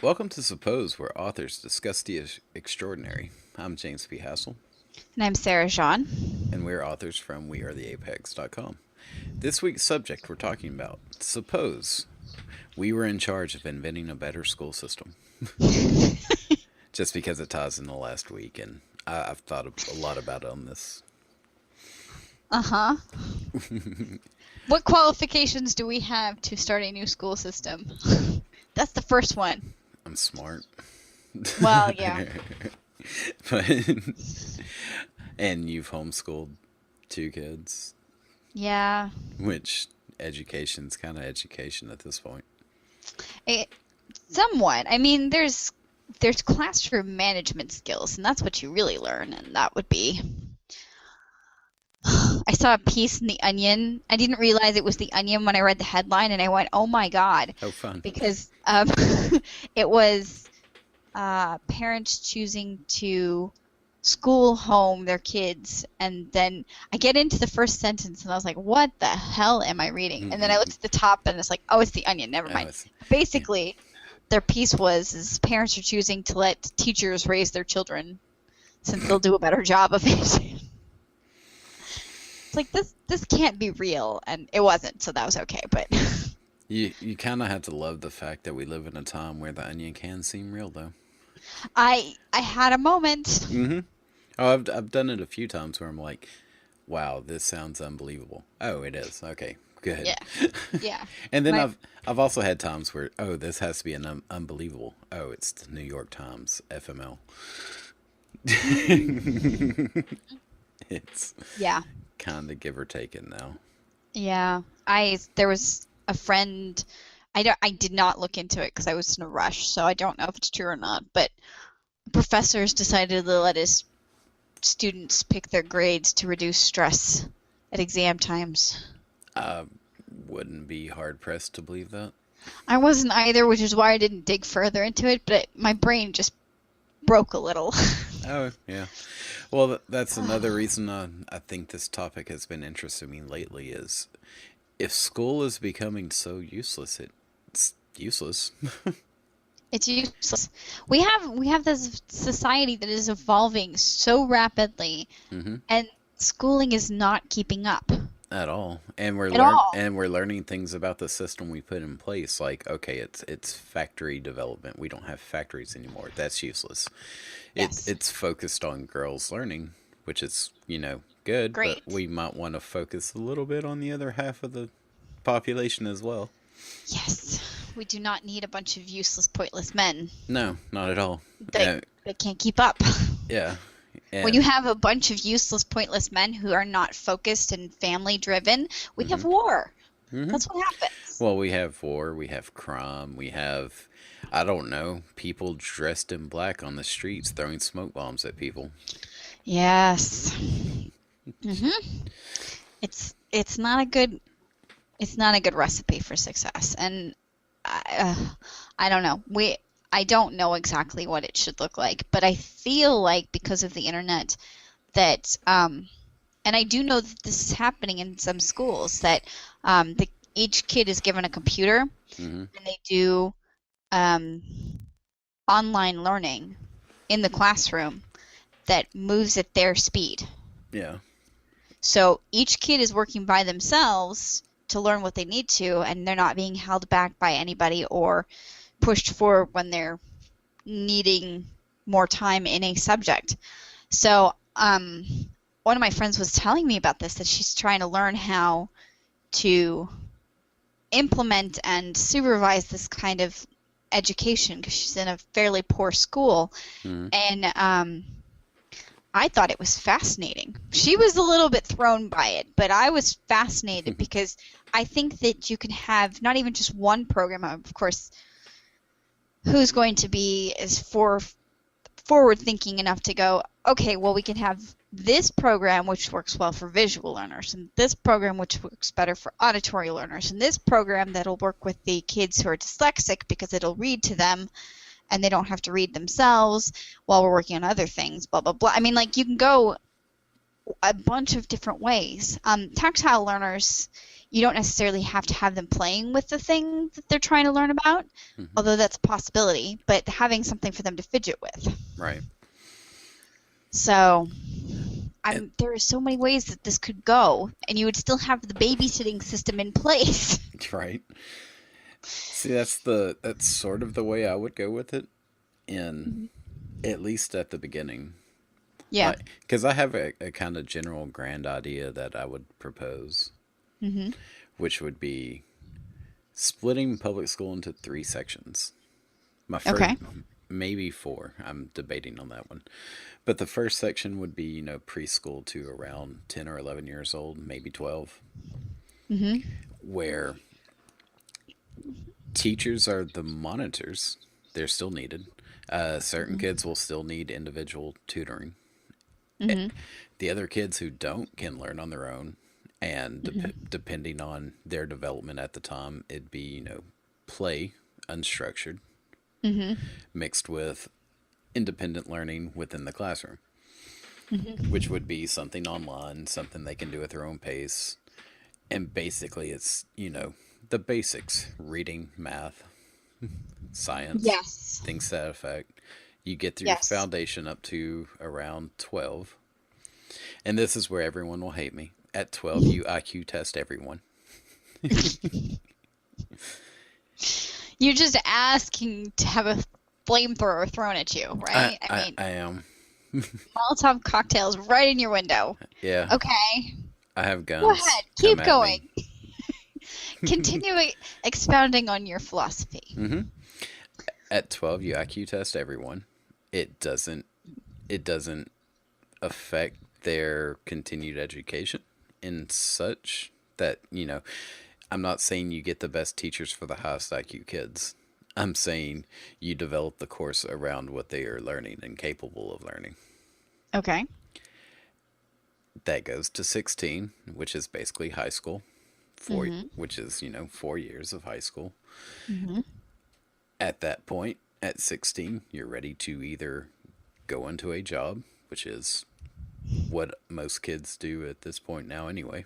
Welcome to Suppose, where authors discuss the extraordinary. I'm James P. Hassel, And I'm Sarah Jean. and we're authors from wearetheapex.com. This week's subject we're talking about: suppose we were in charge of inventing a better school system. Just because it ties in the last week, and I've thought a lot about it on this. Uh-huh. What qualifications do we have to start a new school system? That's the first one. I'm smart. Well, yeah. But and you've homeschooled two kids, Yeah. which education's kind of education at this point. It, somewhat. I mean, there's classroom management skills, and that's what you really learn, and that would be I saw a piece in The Onion. I didn't realize it was The Onion when I read the headline, and I went, "Oh my God," Oh, fun. because it was parents choosing to school home their kids, and then I get into the first sentence, and I was like, "What the hell am I reading?" And then I looked at the top, and it's like, "Oh, it's The Onion. Never Oh, mind." it's- Basically, their piece was parents are choosing to let teachers raise their children since they'll do a better job of it. It's like this can't be real, and it wasn't, so that was okay. But you kind of have to love the fact that we live in a time where the onion can seem real, though. I had a moment. Mm-hmm. Oh, I've done it a few times where I'm like, wow, this sounds unbelievable. Oh, it is. Okay, good. Yeah, yeah. And then My, I've also had times where, oh, this has to be an unbelievable. Oh, it's the New York Times FML. It's yeah, kind of give or take it now. yeah. There was a friend. I did not look into it because I was in a rush, so I don't know if it's true or not. But professors decided to let his students pick their grades to reduce stress at exam times. I wouldn't be hard pressed to believe that. I wasn't either, which is why I didn't dig further into it. But my brain just broke a little. Oh, yeah. Well, that's another reason I think this topic has been interesting me lately is if school is becoming so useless, it's useless. It's useless. We have this society that is evolving so rapidly, Hmm. and schooling is not keeping up At all. And at all. we're learning things about the system we put in place. Like, okay, it's factory development. We don't have factories anymore. That's useless. Yes. It's focused on girls learning, which is, good, but Great. we might want to focus a little bit on the other half of the population as well. Yes. We do not need a bunch of useless, pointless men No, not at all. that that can't keep up. Yeah. When you And have a bunch of useless, pointless men who are not focused and family driven, we have hmm war. hmm That's what happens. well, we have war, we have crime, we have, I don't know, people dressed in black on the streets throwing smoke bombs at people. Yes. Mhm. It's not a good recipe for success, and I don't know. I don't know exactly what it should look like, but I feel like because of the internet that and I do know that this is happening in some schools that each kid is given a computer Hmm. and they do um, online learning in the classroom that moves at their speed. Yeah. So each kid is working by themselves to learn what they need to, and they're not being held back by anybody or pushed forward when they're needing more time in a subject. So one of my friends was telling me about this, that she's trying to learn how to implement and supervise this kind of education because she's in a fairly poor school. Hmm. And I thought it was fascinating. She was a little bit thrown by it, but I was fascinated because I think that you can have not even just one program. Of course, who's going to be as forward thinking enough to go, okay, well, we can have this program which works well for visual learners, and this program which works better for auditory learners, and this program that'll work with the kids who are dyslexic because it'll read to them and they don't have to read themselves while we're working on other things, blah, blah, blah. I mean, like, you can go a bunch of different ways. Tactile learners, you don't necessarily have to have them playing with the thing that they're trying to learn about, although that's a possibility, but having something for them to fidget with. Right. So there are so many ways that this could go, and you would still have the babysitting system in place. Right. See, that's sort of the way I would go with it, at least at the beginning. Yeah. Because I have a kind of general grand idea that I would propose, which would be splitting public school into 3 sections. My first, Okay. maybe 4. I'm debating on that one. But the first section would be, preschool to around 10 or 11 years old, maybe 12, where teachers are the monitors. They're still needed. Certain kids will still need individual tutoring. The other kids who don't can learn on their own, and depending on their development at the time, it'd be, play, unstructured, mixed with independent learning within the classroom, which would be something online, something they can do at their own pace. And basically, it's, the basics: reading, math, science, Yes. things to that effect. You get through Yes. foundation up to around 12. And this is where everyone will hate me. At 12, you IQ test everyone. You're just asking to have a flamethrower thrown at you, right? I am. Molotov cocktails right in your window. Yeah. Okay. I have guns. Go ahead. Come Keep at going. me. Continue expounding on your philosophy. At 12, you IQ test everyone. It doesn't affect their continued education in such that, I'm not saying you get the best teachers for the highest IQ kids. I'm saying you develop the course around what they are learning and capable of learning. Okay. That goes to 16, which is basically high school, which is, 4 years of high school. At that point, at 16, you're ready to either go into a job, which is what most kids do at this point now anyway,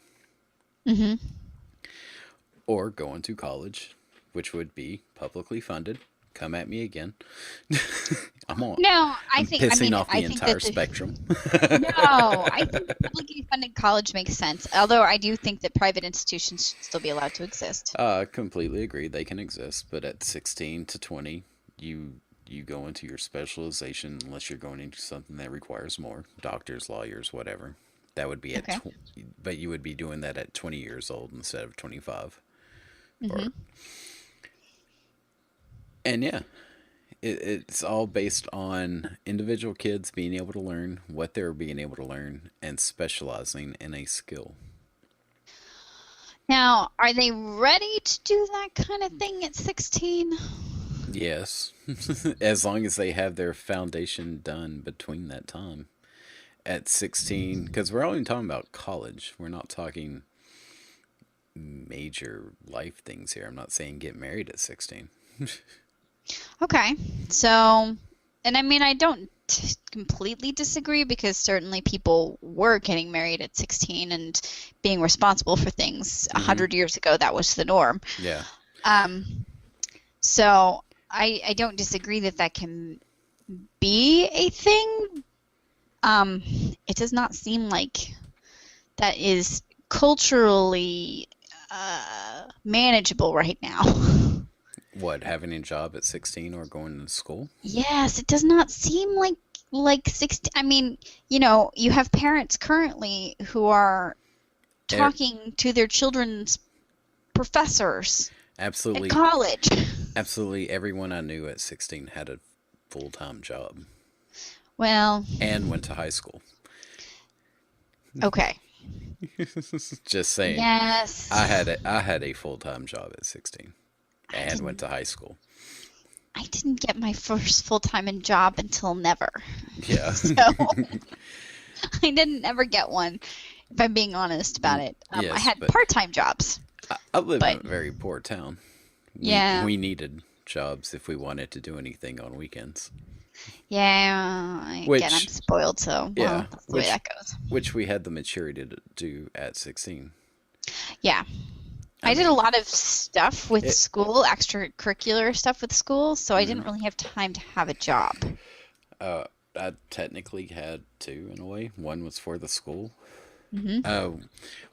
or go into college, which would be publicly funded. Come at me again. I'm pissing off the entire spectrum. No, I think publicly funded college makes sense. Although I do think that private institutions should still be allowed to exist. Completely agree. They can exist, but at 16 to 20, you go into your specialization unless you're going into something that requires more. Doctors, lawyers, whatever. That would be at but you would be doing that at 20 years old instead of 25. And yeah, it's all based on individual kids being able to learn what they're being able to learn and specializing in a skill. Now, are they ready to do that kind of thing at 16? Yes, as long as they have their foundation done between that time. At 16, because we're only talking about college. We're not talking major life things here. I'm not saying get married at 16. Okay. So, and I mean, I don't completely disagree because certainly people were getting married at 16 and being responsible for things. 100 years ago, that was the norm. Yeah. So I don't disagree that can be a thing. It does not seem like that is culturally manageable right now. What, having a job at 16 or going to school? Yes, it does not seem like 16. I mean, you have parents currently who are talking to their children's professors Absolutely. at college. Absolutely everyone I knew at 16 had a full-time job. Well. And went to high school. Okay. Just saying. Yes. I had a full-time job at 16 and went to high school. I didn't get my first full-time job until never. Yeah. So I didn't ever get one, if I'm being honest about it. Yes, I had part-time jobs. I live in a very poor town. We needed jobs if we wanted to do anything on weekends. Yeah, again, I'm spoiled, so that's the way that goes. Which we had the maturity to do at 16. Yeah. I did a mean, lot of stuff with it, school, extracurricular stuff with school, so I didn't mhm. really have time to have a job. I technically had two in a way. One was for the school. Hmm. Uh,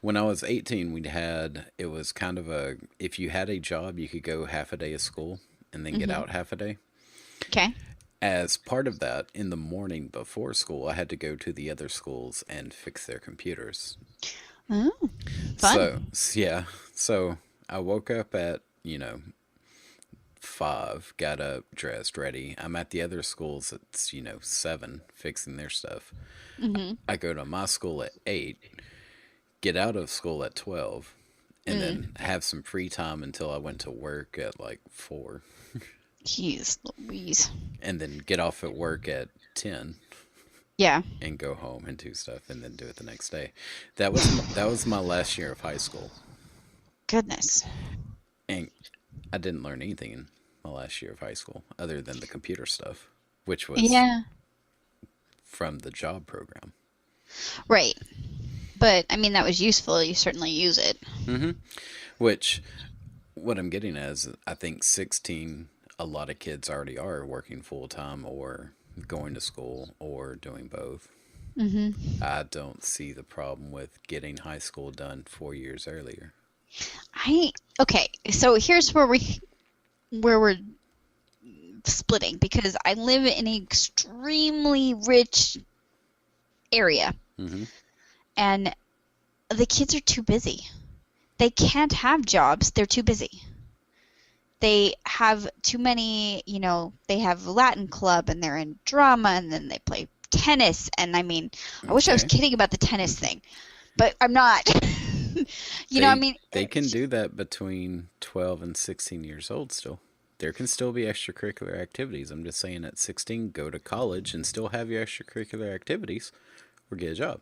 when I was 18, it was kind of if you had a job, you could go half a day of school and then get Hmm. out half a day. Okay. As part of that, in the morning before school, I had to go to the other schools and fix their computers. Oh, So, fun. yeah. So I woke up at, 5, got up, dressed, ready. I'm at the other schools at, 7, fixing their stuff. Hmm. I go to my school at 8, get out of school at 12, and Mm. then have some free time until I went to work at like 4, Jeez Louise. and then get off at work at 10 Yeah. and go home and do stuff and then do it the next day. That was my last year of high school. Goodness. And I didn't learn anything in my last year of high school other than the computer stuff, which was Yeah. from the job program. Right. But I mean, that was useful. You certainly use it. Hmm. Which, what I'm getting at is, I think 16, a lot of kids already are working full time or going to school or doing both. Hmm. I don't see the problem with getting high school done 4 years earlier. Okay. So here's where we're splitting because I live in an extremely rich area, Hmm. and the kids are too busy. They can't have jobs. They're too busy. They have too many, they have Latin club and they're in drama and then they play tennis. And I mean, I wish I was Okay. kidding about the tennis thing, but I'm not. I They mean, they can do that between 12 and 16 years old still. There can still be extracurricular activities. I'm just saying at 16, go to college and still have your extracurricular activities or get a job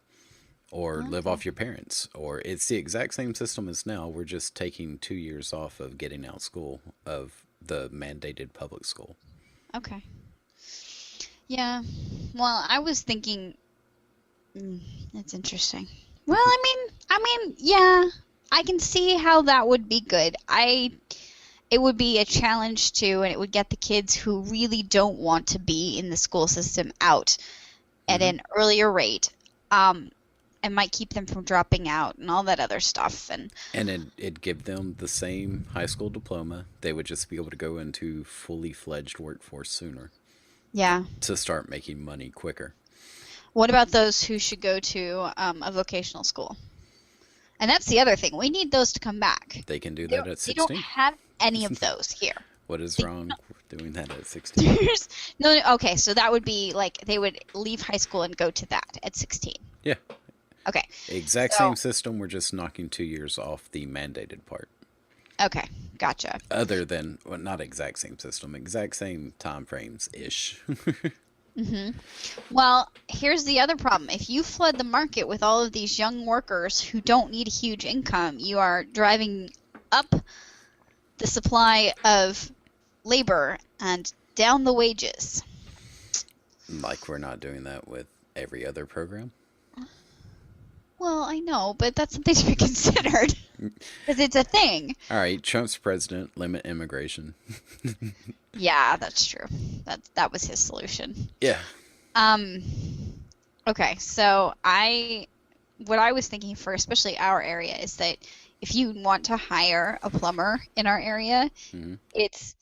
or live okay. off your parents. Or it's the exact same system as now. We're just taking 2 years off of getting out school of the mandated public school. Okay. Yeah. Well, I was thinking, mm, that's interesting. Well, yeah, I can see how that would be good. It would be a challenge too, and it would get the kids who really don't want to be in the school system out at Hmm. an earlier rate. Um, and might keep them from dropping out and all that other stuff. And And it'd give them the same high school diploma. They would just be able to go into fully fledged workforce sooner yeah, to start making money quicker. what about those who should go to a vocational school? And that's the other thing. We need those to come back. They can do They that don't, at they don't 16. have any of those here. What is They wrong with doing that at 16? There's no, okay, so that would be like they would leave high school and go to that at 16. Yeah, Okay. exact So, same system. We're just knocking 2 years off the mandated part. okay, gotcha. Other than, well, not exact same system, exact same time frames ish. Hmm. Well, here's the other problem. If you flood the market with all of these young workers who don't need a huge income, you are driving up the supply of labor and down the wages. Like we're not doing that with every other program. Well, I know, but that's something to be considered because it's a thing. All right, Trump's president, limit immigration. Yeah, that's true. That was his solution. Yeah. Um, okay, so what I was thinking for especially our area is that if you want to hire a plumber in our area, Hmm. it's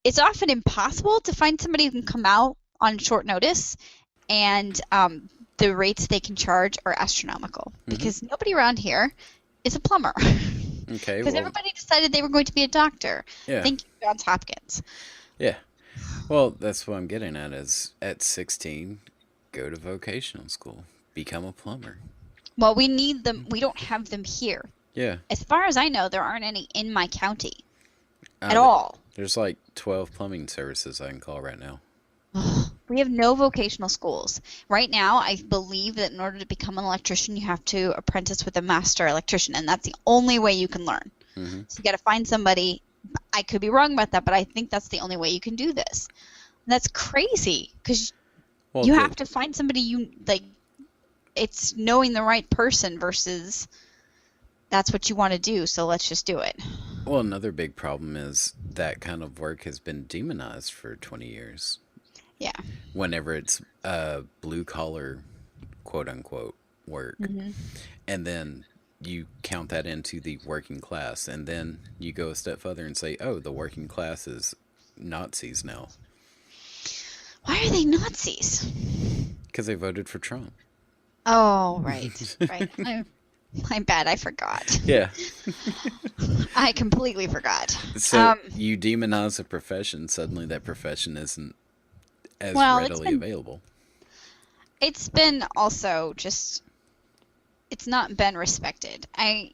it's often impossible to find somebody who can come out on short notice, and the rates they can charge are astronomical Hmm. because nobody around here is a plumber Okay, because well, everybody decided they were going to be a doctor. yeah. Thank you, Johns Hopkins. Yeah. Well, that's what I'm getting at is at 16, go to vocational school, become a plumber. Well, we need them. We don't have them here. Yeah. As far as I know, there aren't any in my county at Th- all. there's like 12 plumbing services I can call right now. We have no vocational schools. Right now, I believe that in order to become an electrician, you have to apprentice with a master electrician, and that's the only way you can learn. Hmm. So you got to find somebody. I could be wrong about that, but I think that's the only way you can do this. And that's crazy because Well, you have to find somebody you like. It's knowing the right person versus that's what you want to do, so let's just do it. Well, another big problem is that kind of work has been demonized for 20 years. Yeah. Whenever it's blue collar, quote unquote, work. Hmm. And then you count that into the working class. And then you go a step further and say, oh, the working class is Nazis now. Why are they Nazis? Because they voted for Trump. Oh, right, right. My bad, I forgot. Yeah. I completely forgot. So you demonize a profession, suddenly that profession isn't as readily available. It's been also just, it's not been respected. I'm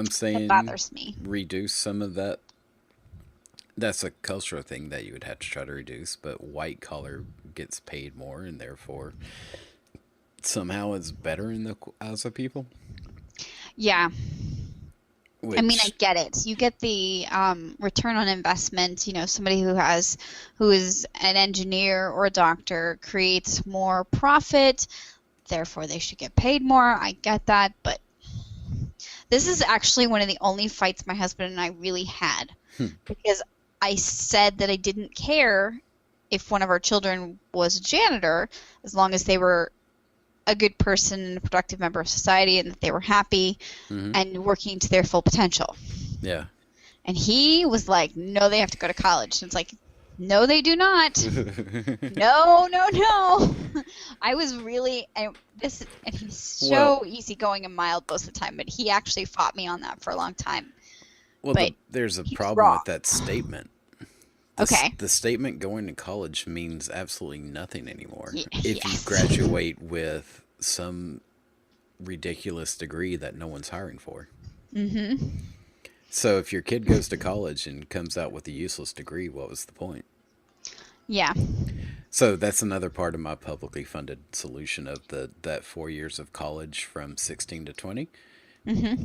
saying it bothers me. Reduce some of that. That's a cultural thing that you would have to try to reduce, but white collar gets paid more and therefore somehow it's better in the eyes of people. Yeah. Which, I mean, I get it. You get the return on investment. You know, somebody who is an engineer or a doctor creates more profit, therefore they should get paid more. I get that, but this is actually one of the only fights my husband and I really had, because I said that I didn't care if one of our children was a janitor, as long as they were a good person and a productive member of society and that they were happy and working to their full potential. Yeah. And he was like, no, they have to go to college. And it's like, no, they do not. No. I was really, and he's so easygoing and mild most of the time, but he actually fought me on that for a long time. Well, there's a problem with that statement. The statement going to college means absolutely nothing anymore. If you graduate with some ridiculous degree that no one's hiring for. Mm-hmm. So if your kid goes to college and comes out with a useless degree, what was the point? Yeah. So that's another part of my publicly funded solution of that 4 years of college from 16 to 20. Mm-hmm.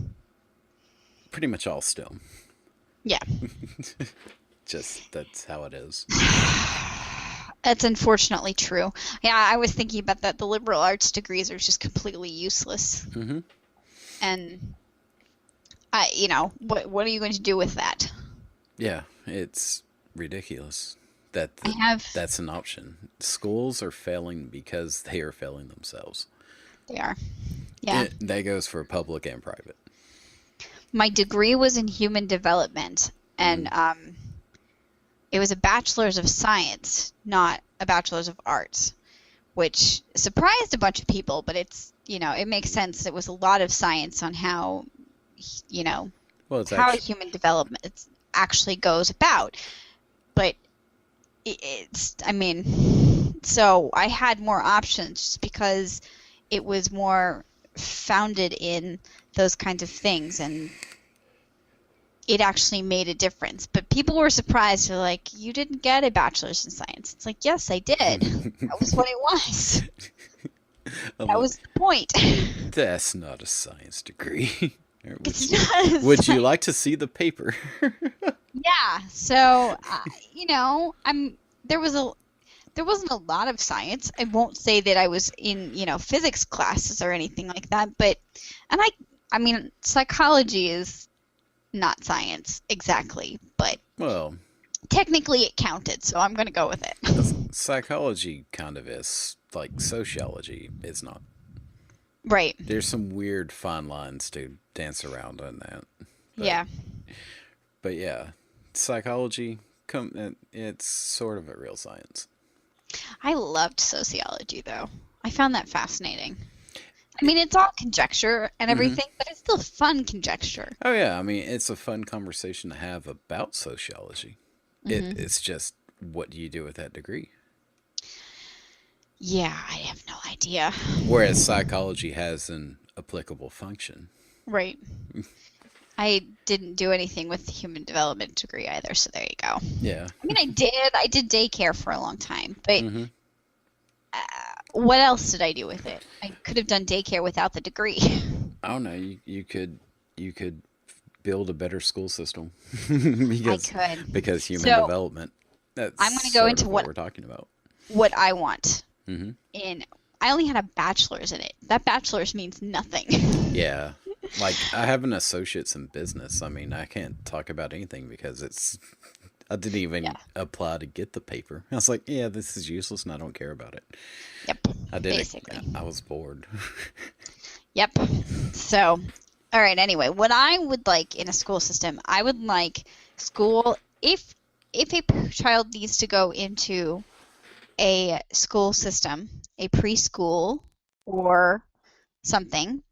Pretty much all STEM. Yeah. Just, that's how it is. That's unfortunately true. Yeah, I was thinking about that. The liberal arts degrees are just completely useless. Mm-hmm. And, what are you going to do with that? Yeah, it's ridiculous that that's an option. Schools are failing because they are failing themselves. They are. Yeah. That goes for public and private. My degree was in human development, and it was a bachelor's of science, not a bachelor's of arts, which surprised a bunch of people, but it's, it makes sense. It was a lot of science on how, how human development actually goes about. But so I had more options just because it was more founded in those kinds of things, and it actually made a difference. But people were surprised. They're like, you didn't get a bachelor's in science. It's like, yes, I did. That was what it was. That was the point. That's not a science degree. It's not. Would you like to see the paper? Yeah. So, there wasn't a lot of science. I won't say that I was in, physics classes or anything like that. But, psychology is not science exactly, but technically it counted, so I'm going to go with it. Psychology kind of is, like sociology is not. Right. There's some weird fine lines to dance around on that. But yeah, psychology, it's sort of a real science. I loved sociology, though. I found that fascinating. It's all conjecture and everything, but it's still fun conjecture. Oh, yeah. It's a fun conversation to have about sociology. It's just, what do you do with that degree? Yeah, I have no idea. Whereas psychology has an applicable function. Right. I didn't do anything with the human development degree either, so there you go. Yeah. I did daycare for a long time, but what else did I do with it? I could have done daycare without the degree. I don't know. You could build a better school system. Because human development. That's I'm going to go into what we're talking about. What I want in I only had a bachelor's in it. That bachelor's means nothing. Yeah. Like, I have an associate's in business. I mean, I can't talk about anything because I didn't Yeah. even apply to get the paper. I was like, yeah, this is useless and I don't care about it. Yep. I did it. Basically. I was bored. Yep. So, all right. Anyway, what I would like in a school system, I would like school if a child needs to go into a school system, a preschool or something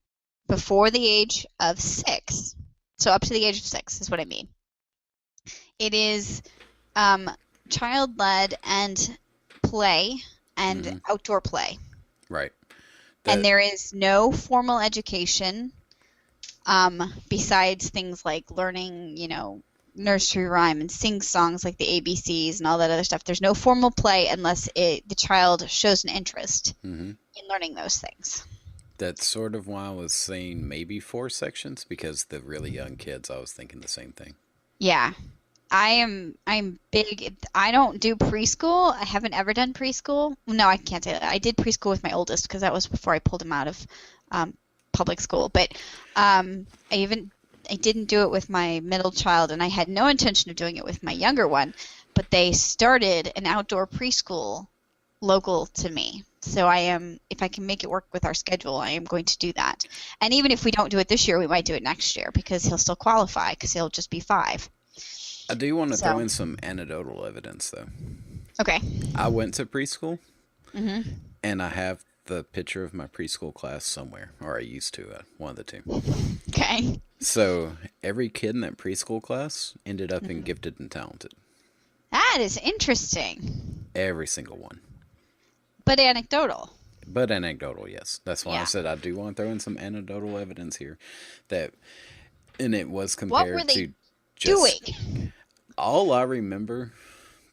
before the age of 6. So up to the age of 6 is what I mean. It is child-led and play and outdoor play. Right. And there is no formal education besides things like learning, nursery rhyme and sing songs like the ABCs and all that other stuff. There's no formal play unless the child shows an interest in learning those things. That's sort of why I was saying maybe 4 sections, because the really young kids, I was thinking the same thing. Yeah. I'm big. I don't do preschool. I haven't ever done preschool. No, I can't say that. I did preschool with my oldest because that was before I pulled him out of public school. But I didn't do it with my middle child, and I had no intention of doing it with my younger one. But they started an outdoor preschool local to me. So if I can make it work with our schedule, I am going to do that. And even if we don't do it this year, we might do it next year because he'll still qualify because he'll just be 5. I do want to throw in some anecdotal evidence, though. Okay. I went to preschool, and I have the picture of my preschool class somewhere, or I used to, one of the two. Okay. So every kid in that preschool class ended up in gifted and talented. That is interesting. Every single one. But anecdotal. But anecdotal, yes. That's why I Yeah. said I do want to throw in some anecdotal evidence here. And it was What compared were they to just doing? all I remember,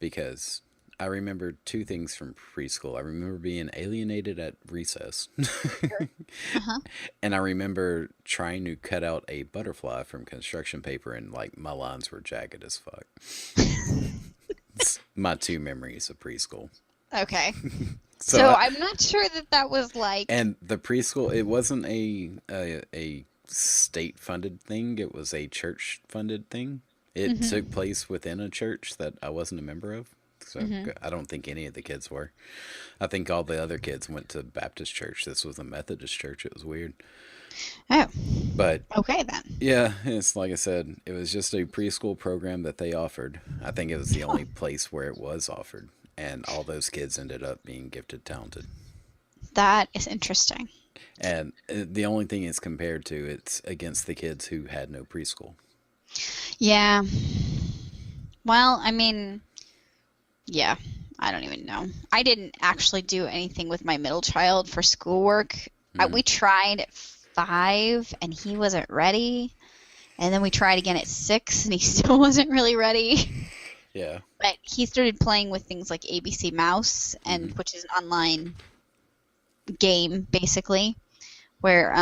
because I remember 2 things from preschool. I remember being alienated at recess. And I remember trying to cut out a butterfly from construction paper, and like my lines were jagged as fuck. It's my 2 memories of preschool. Okay. So So I'm not sure that was like. and the preschool, it wasn't a state funded thing, it was a church funded thing. It took place within a church that I wasn't a member of. So I don't think any of the kids were. I think all the other kids went to Baptist church. This was a Methodist church. It was weird. Oh, But okay then. yeah, it's like I said, it was just a preschool program that they offered. I think it was the only place where it was offered. And all those kids ended up being gifted, talented. That is interesting. And the only thing it's compared to, it's against the kids who had no preschool. Yeah. Well, I mean, yeah. I don't even know. I didn't actually do anything with my middle child for schoolwork. We tried at 5, and he wasn't ready. And then we tried again at 6, and he still wasn't really ready. Yeah. But he started playing with things like ABC Mouse, and which is an online game basically, where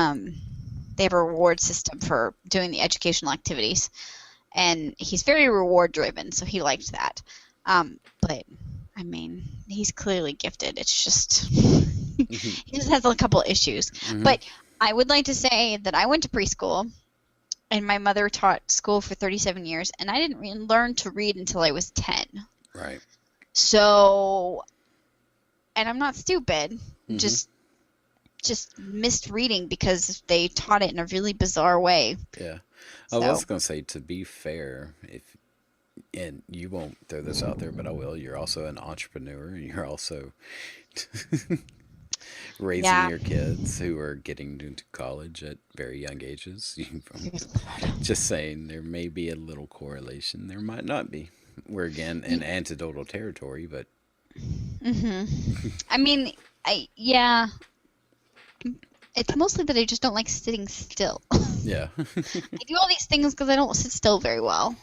they have a reward system for doing the educational activities, and he's very reward driven, so he liked that. But I mean, he's clearly gifted. It's just he just has a couple issues. But I would like to say that I went to preschool. And my mother taught school for 37 years, and I didn't learn to read until I was 10. Right. So, and I'm not stupid, just missed reading because they taught it in a really bizarre way. Yeah. So. I was going to say, to be fair, and you won't throw this out there, but I will, you're also an entrepreneur, and you're also raising your kids who are getting into college at very young ages. Just saying, there may be a little correlation. There might not be. We're again in anecdotal territory, but. I mean, yeah. It's mostly that I just don't like sitting still. Yeah. I do all these things because I don't sit still very well.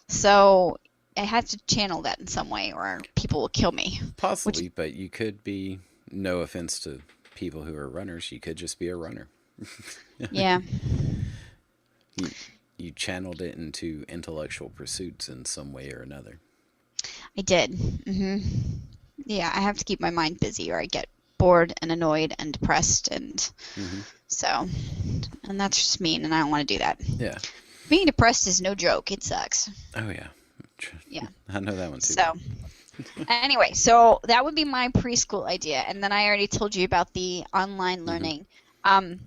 So I have to channel that in some way, or people will kill me. Possibly, but you could be. No offense to people who are runners, you could just be a runner. Yeah. You channeled it into intellectual pursuits in some way or another. I did. Yeah, I have to keep my mind busy or I get bored and annoyed and depressed, and Hmm. so, and that's just mean, and I don't want to do that. Yeah. Being depressed is no joke. It sucks. Oh yeah. Yeah. I know that one too. So, anyway, so that would be my preschool idea, and then I already told you about the online learning. And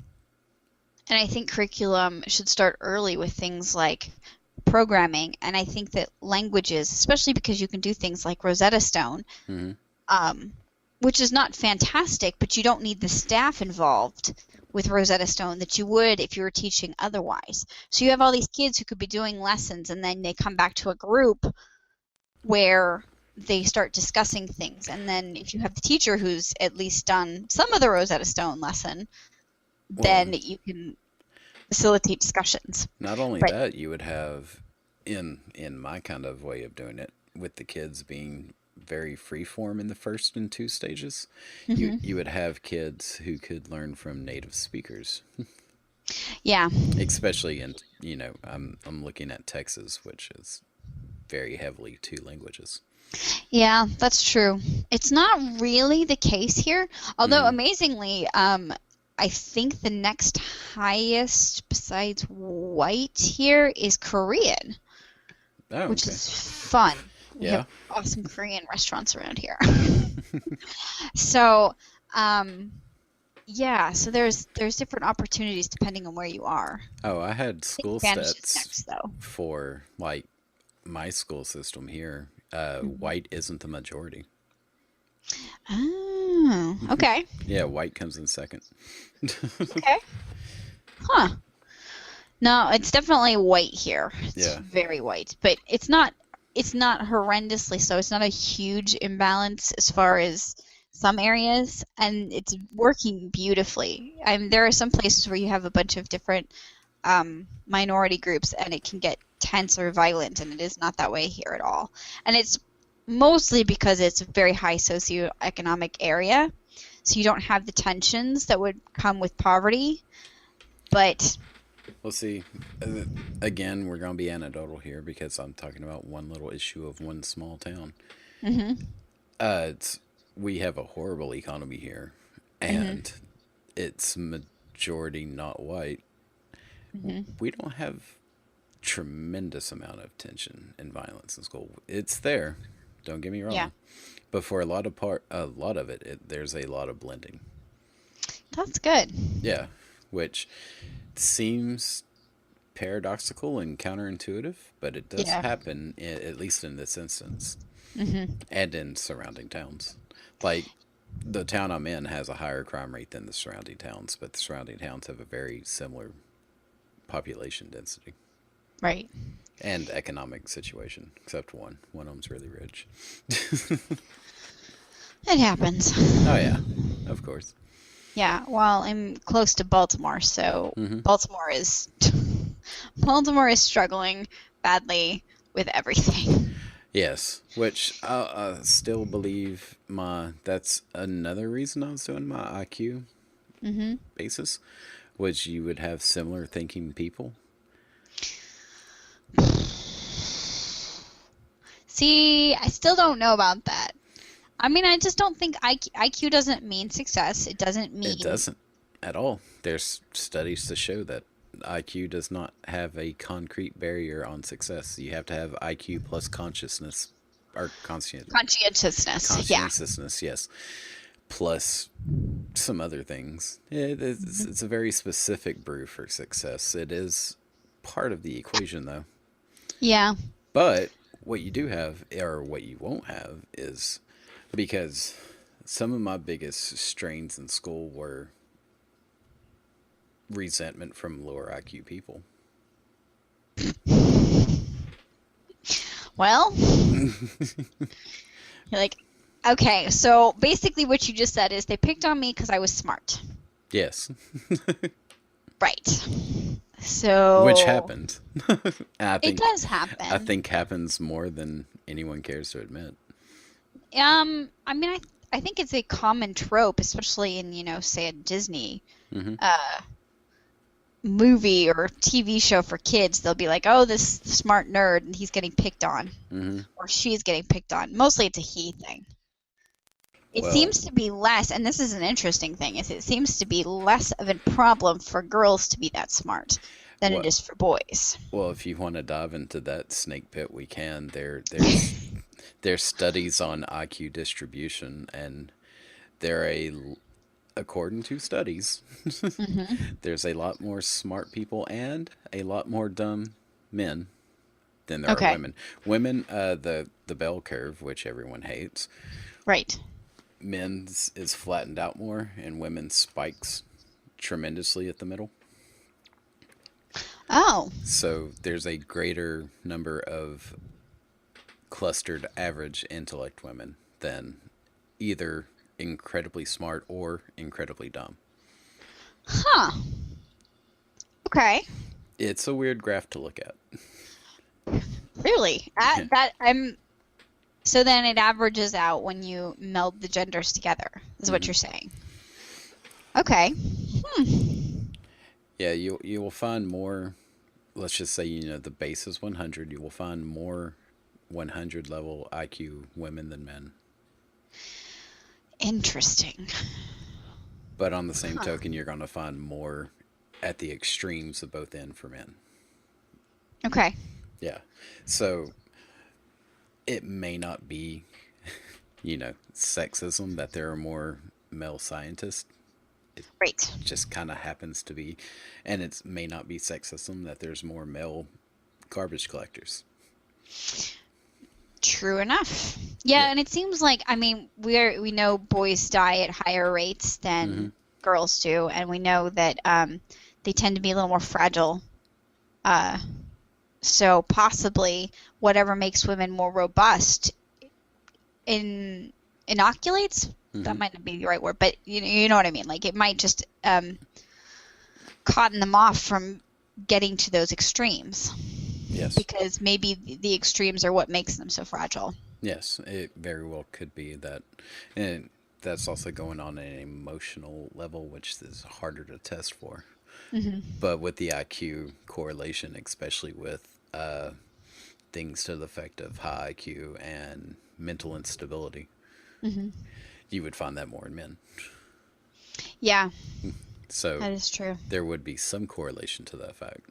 I think curriculum should start early with things like programming, and I think that languages, especially because you can do things like Rosetta Stone, Hmm. which is not fantastic, but you don't need the staff involved with Rosetta Stone that you would if you were teaching otherwise. So you have all these kids who could be doing lessons, and then they come back to a group where they start discussing things. And then if you have the teacher who's at least done some of the Rosetta Stone lesson, then you can facilitate discussions. Not only Right. that, you would have in my kind of way of doing it, with the kids being very free form in the first and two stages, you would have kids who could learn from native speakers, Yeah. especially in, I'm looking at Texas, which is very heavily two languages. Yeah, that's true. It's not really the case here, although amazingly, I think the next highest besides white here is Korean, Oh, which okay. is fun. We Yeah. have awesome Korean restaurants around here. So, yeah, so there's different opportunities depending on where you are. Oh, I had I think school Spanish is stats next, though. for like my school system here. White isn't the majority. Oh, okay. Yeah, white comes in second. Okay. Huh. No, it's definitely white here. It's Yeah. very white, but it's not horrendously so. It's not a huge imbalance as far as some areas, and it's working beautifully. I mean, there are some places where you have a bunch of different minority groups, and it can get tense or violent, and it is not that way here at all. And it's mostly because it's a very high socioeconomic area, so you don't have the tensions that would come with poverty. But We'll see. Again, we're going to be anecdotal here because I'm talking about one little issue of one small town. We have a horrible economy here, and it's majority not white. We don't have tremendous amount of tension and violence in school. It's there, don't get me wrong. Yeah. But for a lot of it, there's a lot of blending. that's good. Yeah, which seems paradoxical and counterintuitive, but it does Yeah. happen, at least in this instance, and in surrounding towns. Like, the town I'm in has a higher crime rate than the surrounding towns, but the surrounding towns have a very similar population density Right. and economic situation, except one. One of them's really rich. It happens. Oh, yeah, of course. Yeah, well, I'm close to Baltimore, so Baltimore is struggling badly with everything. Yes, which I still believe that's another reason I was doing my IQ basis, was you would have similar thinking people. See, I still don't know about that. I mean, I just don't think IQ doesn't mean success. It doesn't mean It doesn't at all. There's studies to show that IQ does not have a concrete barrier on success. You have to have IQ plus consciousness, or conscientiousness. Yeah. conscientiousness, yes, plus some other things. It's a very specific brew for success. It is part of the equation, though. Yeah. But what you do have, or what you won't have, is because some of my biggest strains in school were resentment from lower IQ people. Well, you're like, okay, so basically what you just said is they picked on me because I was smart. Yes, Right. So which happened. And It does happen. I think happens more than anyone cares to admit. I mean, I think it's a common trope, especially in, say a Disney movie or TV show for kids. They'll be like, oh, this smart nerd, and he's getting picked on, or she's getting picked on. Mostly it's a he thing. It Well, seems to be less, and this is an interesting thing, is it seems to be less of a problem for girls to be that smart than it what? is for boys. Well, if you want to dive into that snake pit, we can. There's studies on IQ distribution, and there are according to studies, Hmm. there's a lot more smart people and a lot more dumb men than there are Okay, women. Women, the bell curve, which everyone hates, right. men's is flattened out more, and women's spikes tremendously at the middle. Oh, So there's a greater number of clustered average intellect women than either incredibly smart or incredibly dumb. huh. Okay. It's a weird graph to look at. Really? So then it averages out when you meld the genders together, is what Hmm. you're saying. Okay. Yeah, you will find more. Let's just say the base is 100. You will find more 100 level IQ women than men. Interesting. But on the same Huh. token, you're going to find more at the extremes of both end for men. Okay. Yeah. So it may not be, sexism that there are more male scientists. It Great. just kind of happens to be. And it may not be sexism that there's more male garbage collectors. True enough. Yeah, Yeah. and it seems like, I mean, we know boys die at higher rates Hmm. than girls do, and we know that they tend to be a little more fragile. Uh, so possibly whatever makes women more robust inoculates. Hmm. That might not be the right word, but you know what I mean. Like it might just cotton them off from getting to those extremes Yes. because maybe the extremes are what makes them so fragile. Yes. It very well could be that. And that's also going on at an emotional level, which is harder to test for. Hmm. But with the IQ correlation, especially with things to the effect of high IQ and mental instability, Hmm. you would find that more in men. Yeah, So that is true. there would be some correlation to that fact.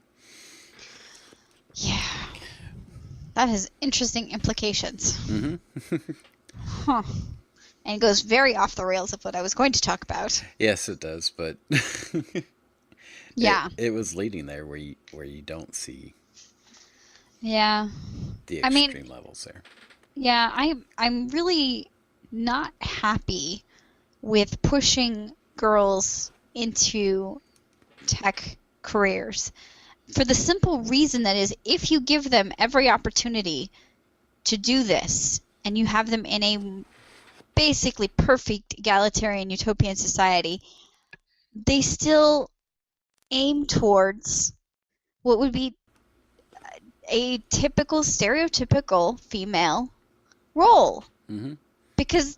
Yeah, that has interesting implications. Hmm. Huh. And it goes very off the rails of what I was going to talk about. Yes, it does, but Yeah, it was leading there where you don't see yeah. the I mean, extreme levels there. yeah, I'm really not happy with pushing girls into tech careers for the simple reason that is if you give them every opportunity to do this and you have them in a basically perfect egalitarian utopian society, they still aim towards what would be a typical stereotypical female role Hmm. because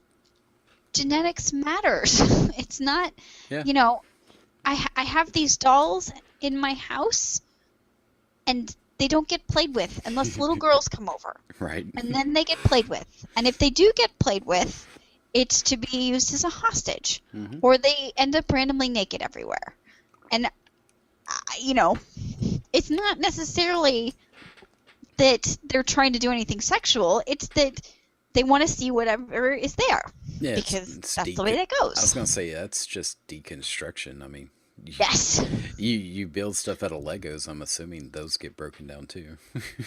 genetics matters. It's not, Yeah. you know, I have these dolls in my house and they don't get played with unless little girls come over. Right. And then they get played with. And if they do get played with, it's to be used as a hostage. Hmm. Or they end up randomly naked everywhere. And, it's not necessarily that they're trying to do anything sexual. It's that they want to see whatever is there. Yeah, Because it's that's the way that I was goes. gonna say that's just deconstruction. I mean, Yes. you build stuff out of Legos. I'm assuming those get broken down too.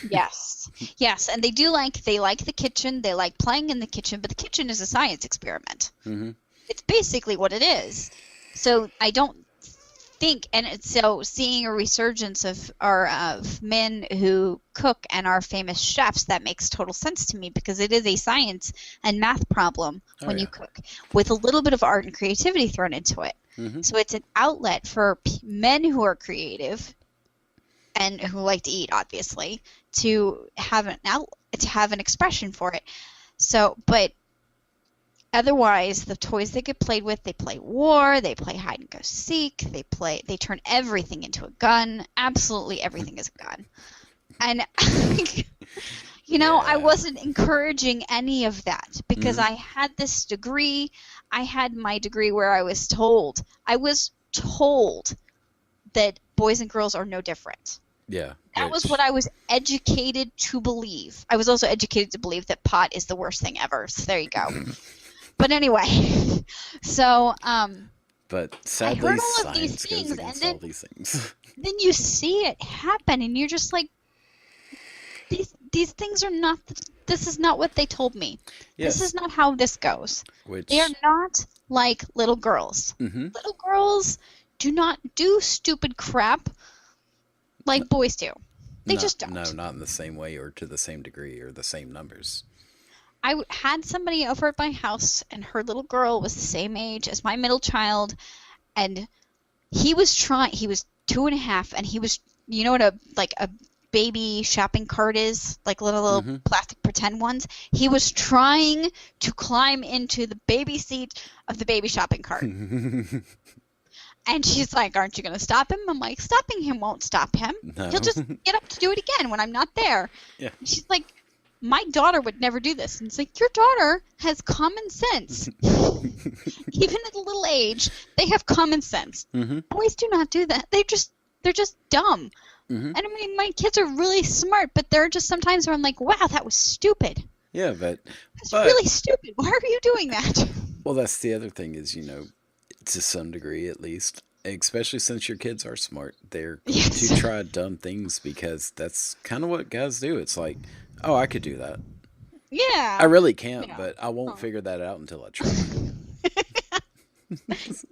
Yes. Yes. And they like the kitchen. They like playing in the kitchen, but the kitchen is a science experiment. Hmm. It's basically what it is. So I don't think, so seeing a resurgence of men who cook and are famous chefs, that makes total sense to me because it is a science and math problem Oh when you yeah. cook with a little bit of art and creativity thrown into it. Hmm. So it's an outlet for men who are creative and who like to eat, obviously, to have an expression for it. So, but otherwise, the toys they get played with, they play war, they play hide and go seek, they turn everything into a gun. Absolutely everything is a gun. And I Yeah. wasn't encouraging any of that because Mhm. I had this degree. I had my degree where I was told that boys and girls are no different. Yeah. That was what Which. I was educated to believe. I was also educated to believe that pot is the worst thing ever. So there you go. But anyway, so But I sadly, heard all of these science goes things, and against then all these things. then you see it happen, and you're just like, these things are not. This is not what they told me. This is Yes. not how this goes. They are Which. not like little girls. Hmm. Little girls do not do stupid crap like boys do. They just don't. No, not in the same way or to the same degree or the same numbers. Had somebody over at my house, and her little girl was the same age as my middle child, and he was 2.5, and he was, you know what a baby shopping cart is, like little Hmm. plastic pretend ones. He was trying to climb into the baby seat of the baby shopping cart. And she's like, "Aren't you going to stop him?" I'm like, "Stopping him won't stop him. No. He'll just get up to do it again when I'm not there." Yeah. And she's like, "My daughter would never do this." And it's like, "Your daughter has common sense." Even at a little age, they have common sense. Hmm. Boys do not do that. They're just dumb. Hmm. And I mean, my kids are really smart, but there are just sometimes where I'm like, "Wow, that was stupid. Yeah, That's but really stupid. Why are you doing that?" well, that's the other thing is, to some degree at least, especially since your kids are smart, they're going Yes. to try dumb things because that's kind of what guys do. It's like, oh, I could do that. Yeah. I really can't, Yeah. but I won't Oh. figure that out until I try.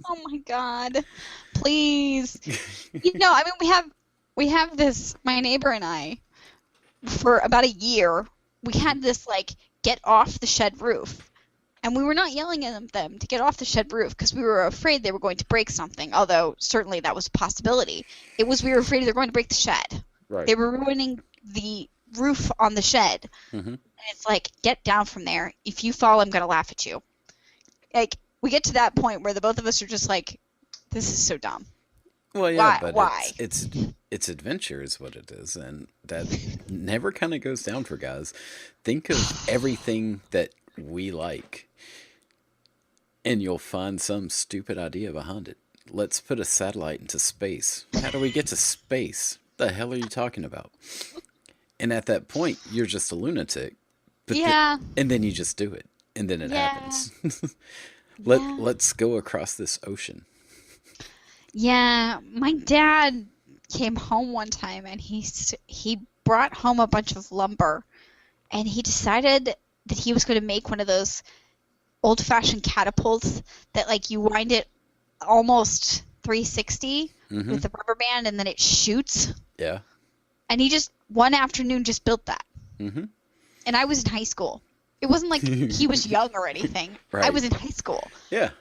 Oh my God. Please. I mean, we have this, my neighbor and I, for about a year, we had this like get off the shed roof. And we were not yelling at them to get off the shed roof because we were afraid they were going to break something, although certainly that was a possibility. It was we were afraid they were going to break the shed. Right. They were ruining the roof on the shed. Hmm. And it's like, get down from there. If you fall, I'm going to laugh at you. Like, we get to that point where the both of us are just like, this is so dumb. Well, yeah, but Why? it's adventure is what it is, and that never kind of goes down for guys. Think of everything that we like, and you'll find some stupid idea behind it. Let's put a satellite into space. How do we get to space? The hell are you talking about? And at that point, you're just a lunatic. But Yeah. and then you just do it, and then it Yeah. happens. Yeah. Let's go across this ocean. Yeah, my dad came home one time and he brought home a bunch of lumber, and he decided that he was going to make one of those old-fashioned catapults that like you wind it almost 360 Hmm. with a rubber band and then it shoots. Yeah. And he just one afternoon just built that. Hmm. And I was in high school. It wasn't like he was young or anything. I Right. was in high school. Yeah.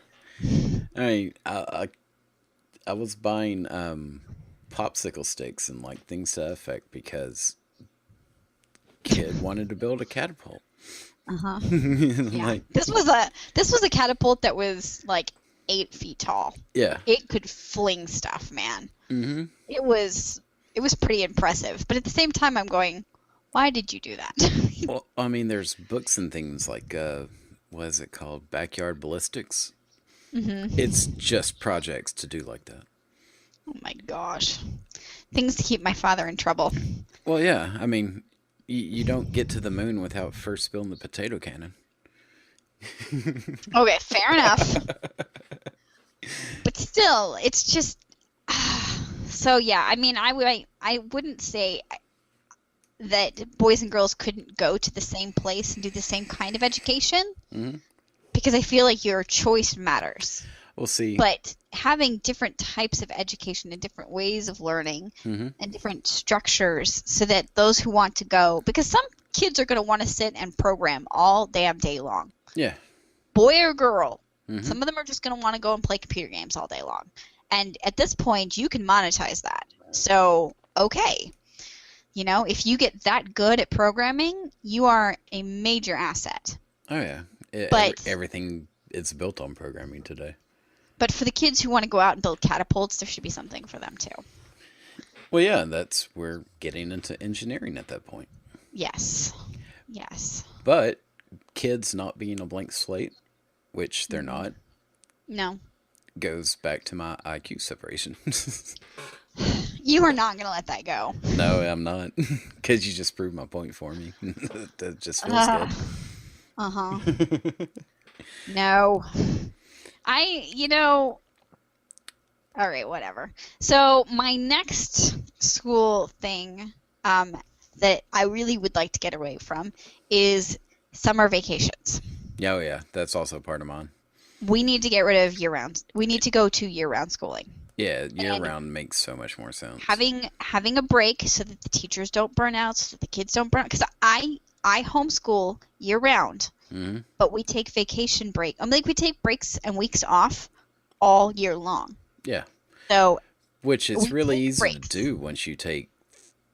I mean, I was buying popsicle sticks and like things to that effect because kid wanted to build a catapult. Uh-huh. And I'm Yeah. like, This was a catapult that was like 8 feet tall. yeah. It could fling stuff, man. Hmm. It was pretty impressive. But at the same time, I'm going, why did you do that? Well, I mean, there's books and things like what is it called? Backyard Ballistics. Mm-hmm. It's just projects to do like that. Oh my gosh. Things to keep my father in trouble. Well, yeah. I mean, you don't get to the moon without first spilling the potato cannon. Okay, fair enough. But still, it's just so yeah. I mean, I wouldn't say that boys and girls couldn't go to the same place and do the same kind of education Hmm. because I feel like your choice matters. We'll see. But having different types of education and different ways of learning Hmm. and different structures so that those who want to go, because some kids are going to want to sit and program all damn day long. Yeah. Boy or girl. Hmm. Some of them are just going to want to go and play computer games all day long. And at this point, you can monetize that. So, okay. If you get that good at programming, you are a major asset. Oh yeah. But- Everything is built on programming today. But for the kids who want to go out and build catapults, there should be something for them too. Well, yeah, we're getting into engineering at that point. Yes. Yes. But kids not being a blank slate, which they're Mhm. not, No. goes back to my IQ separation. You are not going to let that go. No, I'm not. Because you just proved my point for me. That just feels Uh, good. uh-huh. No. You know, all right, whatever. So my next school thing that I really would like to get away from is summer vacations. Oh, yeah. That's also part of mine. We need to get rid of year-round. We need to go to year-round schooling. Yeah, year And round makes so much more sense. having a break so that the teachers don't burn out, so that the kids don't burn out. Because I homeschool year-round, Hmm. but we take vacation break. Like we take breaks and weeks off all year long. Yeah. So Which is we really take easy breaks. to do once you take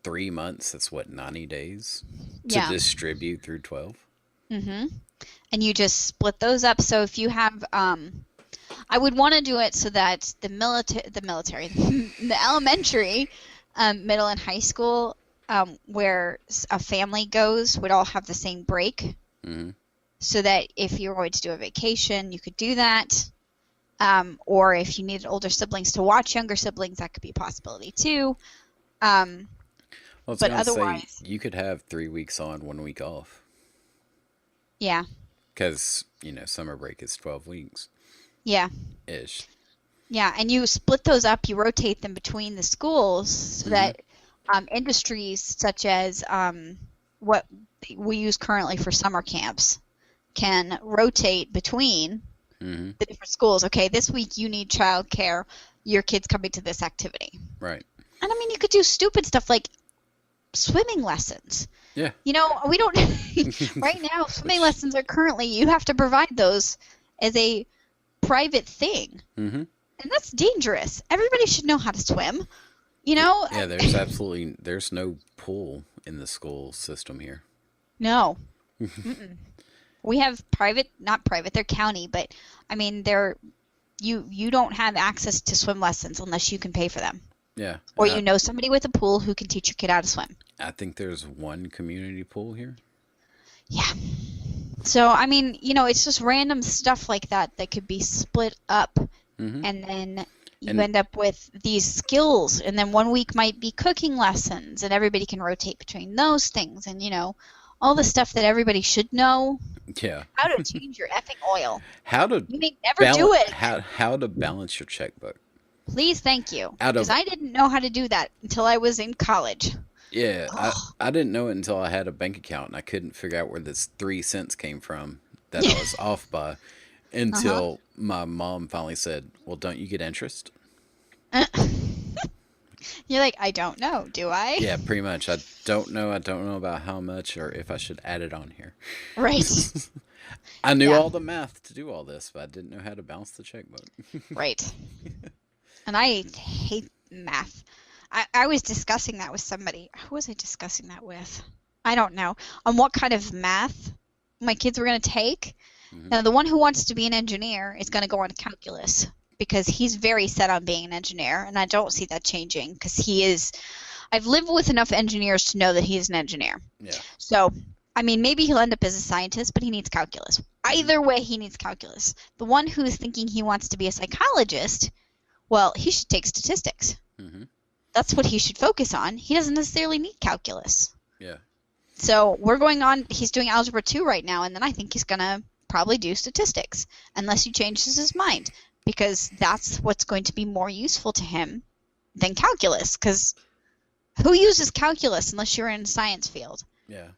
3 months. That's what, 90 days to Yeah. distribute through 12? Mm-hmm. And you just split those up. So if you have, I would want to do it so that the military, the elementary, middle, and high school, where a family goes, would all have the same break. Hmm. So that if you're going to do a vacation, you could do that. Or if you needed older siblings to watch younger siblings, that could be a possibility too. Well, I was But going to say, otherwise, you could have 3 weeks on, 1 week off. yeah, Because, summer break is 12 weeks yeah. ish. Yeah, and you split those up, you rotate them between the schools so Mhm. that industries such as what we use currently for summer camps can rotate between Hmm. the different schools. Okay, this week you need childcare, your kid's coming to this activity. Right. And I mean, you could do stupid stuff like swimming lessons. Yeah. We don't, right now, swimming lessons are currently, you have to provide those as a private thing. Hmm. And that's dangerous. Everybody should know how to swim. Yeah, there's no pool in the school system here. No. Mm-mm. We have not private, they're county, but I mean, you don't have access to swim lessons unless you can pay for them. Yeah. Or you know somebody with a pool who can teach your kid how to swim. I think there's one community pool here. Yeah. So, I mean, it's just random stuff like that could be split up. Hmm. And then you And- end up with these skills. And then one week might be cooking lessons, and everybody can rotate between those things. And, all the stuff that everybody should know. Yeah. How to change your effing oil. How to You may never do it. How to balance your checkbook. Please, thank you. Out of- Because I didn't know how to do that until I was in college. Yeah, Ugh. I didn't know it until I had a bank account and I couldn't figure out where this 3 cents came from that I was off by until my mom finally said, "Well, don't you get interest?" You're like, I don't know, do I? Yeah, pretty much. I don't know about how much or if I should add it on here. Right. I knew Yeah. all the math to do all this, but I didn't know how to balance the checkbook. Right. And I hate math. I was discussing that with somebody. Who was I discussing that with? I don't know. On what kind of math my kids were going to take. Mhm. Now, the one who wants to be an engineer is going to go on calculus because he's very set on being an engineer, and I don't see that changing because he is. I've lived with enough engineers to know that he is an engineer. Yeah. So, I mean, maybe he'll end up as a scientist, but he needs calculus. Either way, he needs calculus. The one who is thinking he wants to be a psychologist, well, he should take statistics. Hmm. That's what he should focus on. He doesn't necessarily need calculus. Yeah. So we're going on. He's doing algebra 2 right now, and then I think he's gonna probably do statistics, unless he changes his mind, because that's what's going to be more useful to him than calculus. Because who uses calculus unless you're in a science field? Yeah.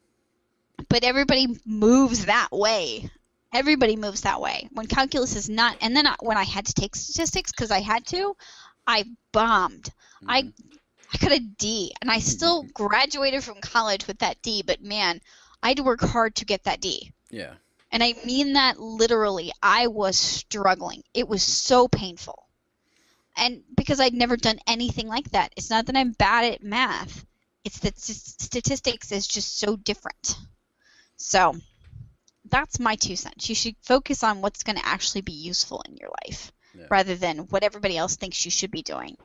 But everybody moves that way. Everybody moves that way. When calculus is not, and then when I had to take statistics because I had to, I bombed. Mhm. I got a D, and I still graduated from college with that D, but man, I had to work hard to get that D. Yeah. And I mean that literally. I was struggling. It was so painful. And because I'd never done anything like that. It's not that I'm bad at math. It's that statistics is just so different. So that's my 2 cents. You should focus on what's going to actually be useful in your life Yeah. rather than what everybody else thinks you should be doing.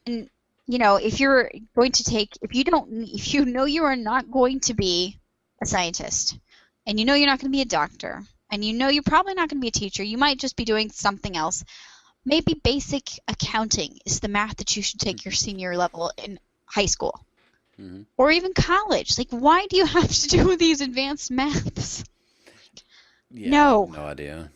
And if you're going to if you know you are not going to be a scientist, and you know you're not going to be a doctor, and you know you're probably not going to be a teacher, you might just be doing something else. Maybe basic accounting is the math that you should take your senior level in high school. Hmm. Or even college. Like, why do you have to do these advanced maths? Yeah, No. no idea.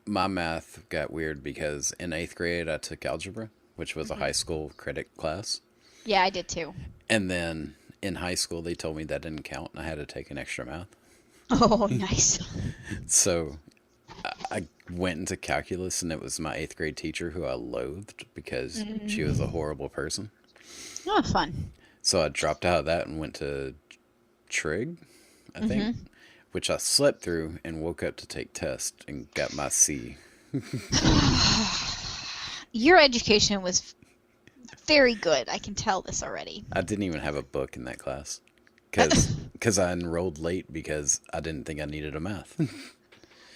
My math got weird because in 8th grade I took algebra, which was a high school credit class. Yeah, I did too. And then in high school they told me that didn't count and I had to take an extra math. Oh, nice. So I went into calculus and it was my 8th grade teacher who I loathed because she was a horrible person. Oh, fun. So I dropped out of that and went to trig, I think, which I slept through and woke up to take tests and got my C. Your education was very good. I can tell this already. I didn't even have a book in that class because I enrolled late because I didn't think I needed a math.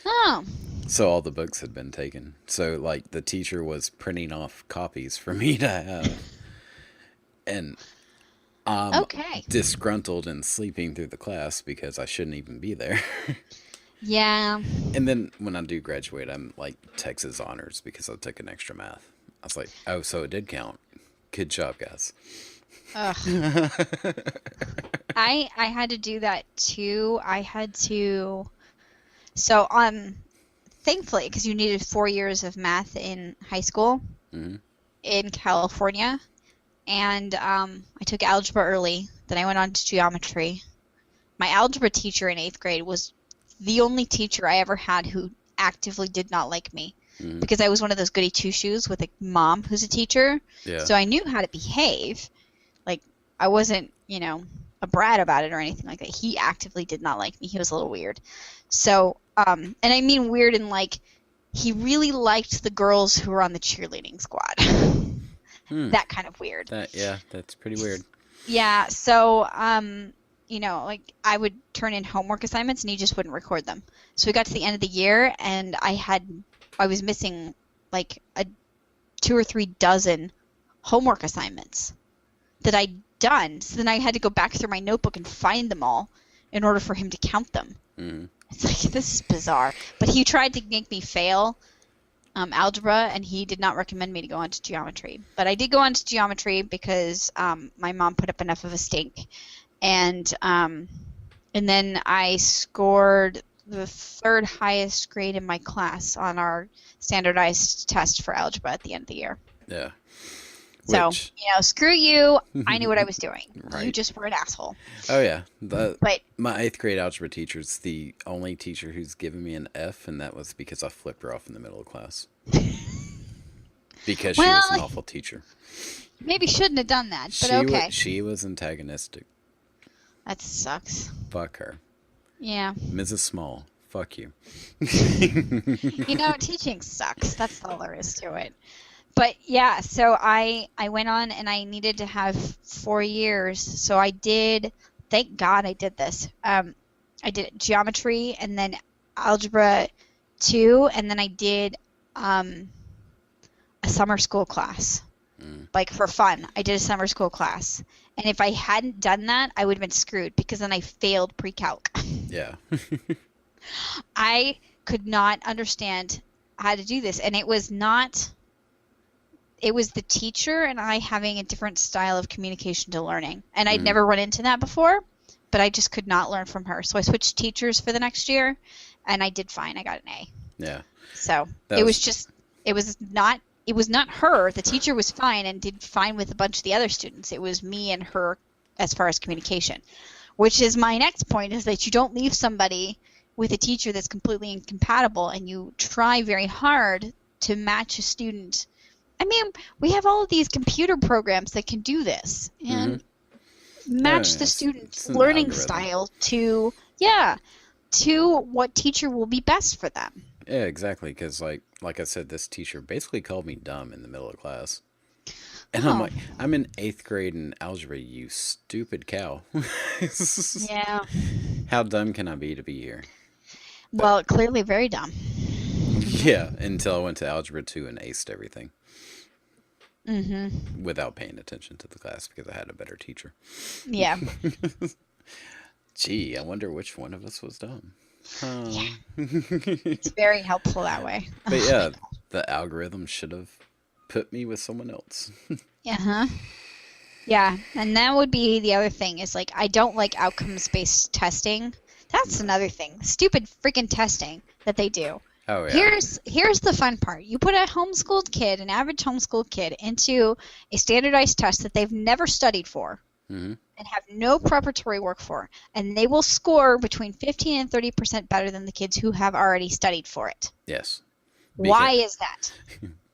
Oh, So all the books had been taken. So like the teacher was printing off copies for me to have. And I'm okay. disgruntled and sleeping through the class because I shouldn't even be there. Yeah. And then when I do graduate, I'm like Texas honors because I took an extra math. I was like, oh, so it did count. Good job, guys. Ugh. I had to do that too. I had to. So thankfully, because you needed 4 years of math in high school Hmm. in California, and I took algebra early. Then I went on to geometry. My algebra teacher in 8th grade was the only teacher I ever had who actively did not like me Hmm. because I was one of those goody two shoes with a mom who's a teacher. Yeah. So I knew how to behave. Like, I wasn't, a brat about it or anything like that. He actively did not like me. He was a little weird. So, and I mean weird in like, he really liked the girls who were on the cheerleading squad. Hmm. That kind of weird. That's pretty weird. Yeah, so, like I would turn in homework assignments and he just wouldn't record them. So we got to the end of the year and I was missing like 2 or 3 dozen homework assignments that I'd done. So then I had to go back through my notebook and find them all in order for him to count them. Hmm. It's like, this is bizarre. But he tried to make me fail algebra, and he did not recommend me to go on to geometry. But I did go on to geometry because my mom put up enough of a stink. And then I scored the 3rd highest grade in my class on our standardized test for algebra at the end of the year. Yeah. So, Which, screw you. I knew what I was doing. You Right. just were an asshole. oh yeah, But my 8th grade algebra teacher's the only teacher who's given me an F, and that was because I flipped her off in the middle of class. Because she was an Well, awful teacher. maybe shouldn't have done that, but She okay. she was antagonistic. That sucks. Fuck her. Yeah. Mrs. Small. Fuck you. Teaching sucks. That's all there is to it. But yeah, so I went on and I needed to have 4 years. So I did, thank God I did this. I did geometry and then algebra 2, and then I did a summer school class. Like for fun. I did a summer school class. And if I hadn't done that, I would have been screwed because then I failed pre-calc. Yeah. I could not understand how to do this. And it was the teacher and I having a different style of communication to learning. And I'd never run into that before, but I just could not learn from her. So I switched teachers for the next year and I did fine. I got an A. Yeah. So That it was- was not her. The teacher was fine and did fine with a bunch of the other students. It was me and her as far as communication, which is my next point, is that you don't leave somebody with a teacher that's completely incompatible and you try very hard to match a student. I mean, we have all of these computer programs that can do this and match the it's student's an learning algorithm. style to what teacher will be best for them. Yeah, exactly. Because like I said, this teacher basically called me dumb in the middle of class. And I'm Oh. like, I'm in 8th grade in algebra, you stupid cow. Yeah. How dumb can I be to be here? Well, clearly very dumb. Yeah, until I went to algebra 2 and aced everything. Mm-hmm. without paying attention to the class because I had a better teacher. Yeah. Gee, I wonder which one of us was dumb. Yeah. Huh. It's very helpful that way. But Oh my yeah, God. the algorithm should have put me with someone else. Uh-huh. Yeah, and that would be the other thing is like I don't like outcomes-based testing. That's No. another thing. Stupid freaking testing that they do. Oh yeah. Here's the fun part. You put a homeschooled kid, an average homeschooled kid, into a standardized test that they've never studied for Hmm. and have no preparatory work for, and they will score between 15 and 30% better than the kids who have already studied for it. Yes. Why Because is that?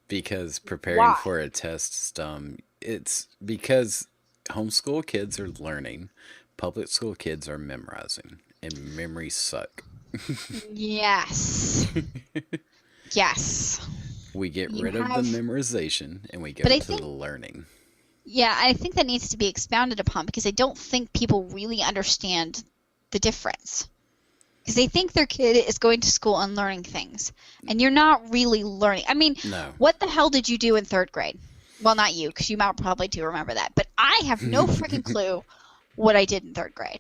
because preparing Why? for a test is dumb. It's because homeschool kids are learning, public school kids are memorizing, and memories suck. Yes. Yes. We get You rid of the have, memorization and we go but I to the think, learning. yeah, I think that needs to be expounded upon because I don't think people really understand the difference. Because they think their kid is going to school and learning things, and you're not really learning. I mean, No. what the hell did you do in third grade? Well, not you, because you might probably do remember that, but I have no freaking clue what I did in third grade.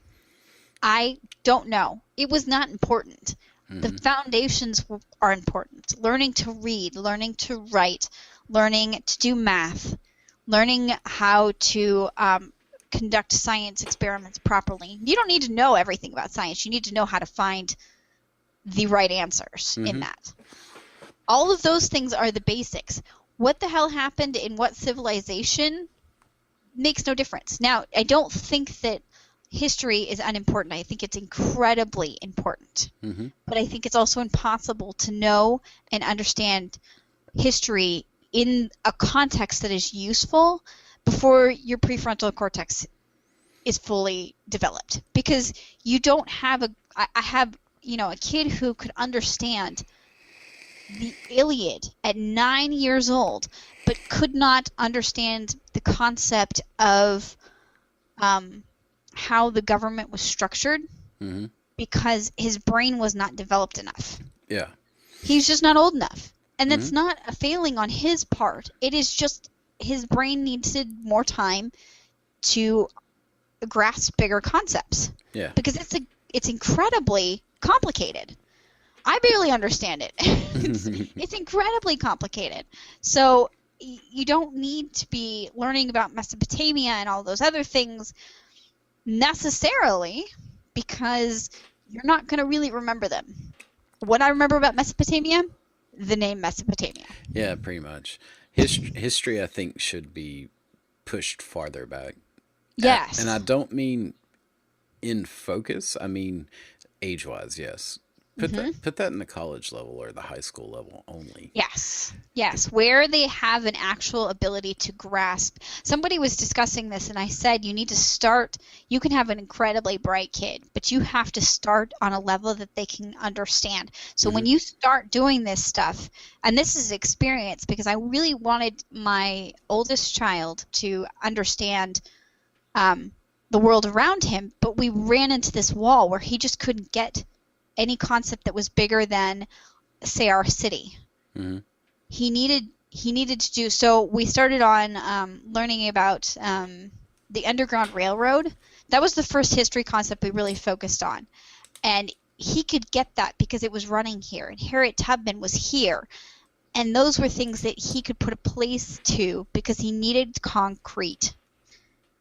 I don't know. It was not important. The Hmm. foundations are important. Learning to read, learning to write, learning to do math, learning how to conduct science experiments properly. You don't need to know everything about science. You need to know how to find the right answers in Hmm. that. All of those things are the basics. What the hell happened in what civilization makes no difference. Now, I don't think that history is unimportant. I think it's incredibly important. Hmm. But I think it's also impossible to know and understand history in a context that is useful before your prefrontal cortex is fully developed. Because you don't have I have, a kid who could understand the Iliad at 9 years old, but could not understand the concept of how the government was structured Hmm. because his brain was not developed enough. Yeah. He's just not old enough. And Hmm. that's not a failing on his part. It is just his brain needed more time to grasp bigger concepts Yeah. because it's incredibly complicated. I barely understand it. It's incredibly complicated. So you don't need to be learning about Mesopotamia and all those other things necessarily because you're not going to really remember them. What I remember about Mesopotamia, the name Mesopotamia. Yeah, pretty much. History, I think, should be pushed farther back. And I Yes. don't mean in focus. I mean age-wise, yes. Hmm. Put that in the college level or the high school level only. Yes. Yes. Where they have an actual ability to grasp. Somebody was discussing this, and I said you need to start. You can have an incredibly bright kid, but you have to start on a level that they can understand. So Hmm. when you start doing this stuff, and this is experience because I really wanted my oldest child to understand the world around him, but we ran into this wall where he just couldn't get any concept that was bigger than, say, our city. Hmm. He needed to do so. We started on learning about the Underground Railroad. That was the first history concept we really focused on, and he could get that because it was running here, and Harriet Tubman was here, and those were things that he could put a place to because he needed concrete.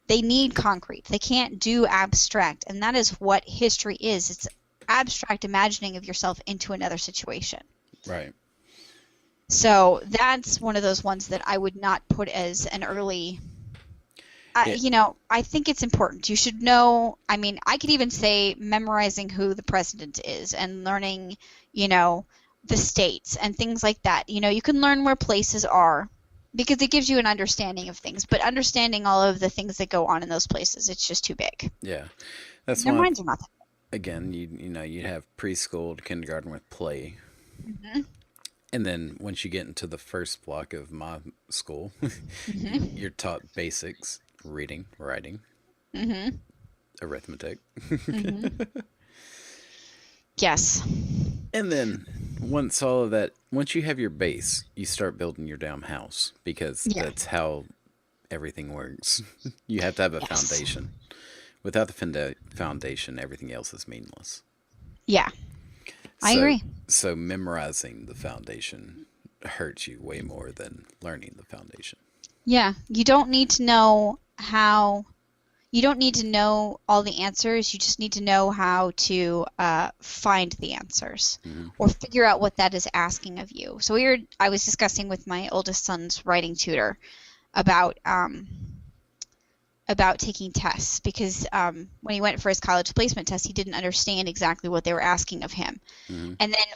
They need concrete. They can't do abstract, and that is what history is. It's abstract imagining of yourself into another situation. Right. So that's one of those ones that I would not put as an early. Yeah. I think it's important. You should know. I mean, I could even say memorizing who the president is and learning, the states and things like that. You can learn where places are because it gives you an understanding of things. But understanding all of the things that go on in those places, it's just too big. Yeah. That's Their one. minds are not that Again, you'd have preschool to kindergarten with play, big. Hmm. and then once you get into the first block of my school, Hmm. you're taught basics: reading, writing, Hmm. arithmetic, Hmm. Yes. and then once all of that, once you have your base, you start building your damn house because Yeah. that's how everything works. You have to have a Yes. foundation. Without the foundation, everything else is meaningless. Yeah. I So, agree. so memorizing the foundation hurts you way more than learning the foundation. Yeah. You don't need to know how. You don't need to know all the answers. You just need to know how to find the answers Hmm. or figure out what that is asking of you. So I was discussing with my oldest son's writing tutor about taking tests because when he went for his college placement test, he didn't understand exactly what they were asking of him. Hmm. And then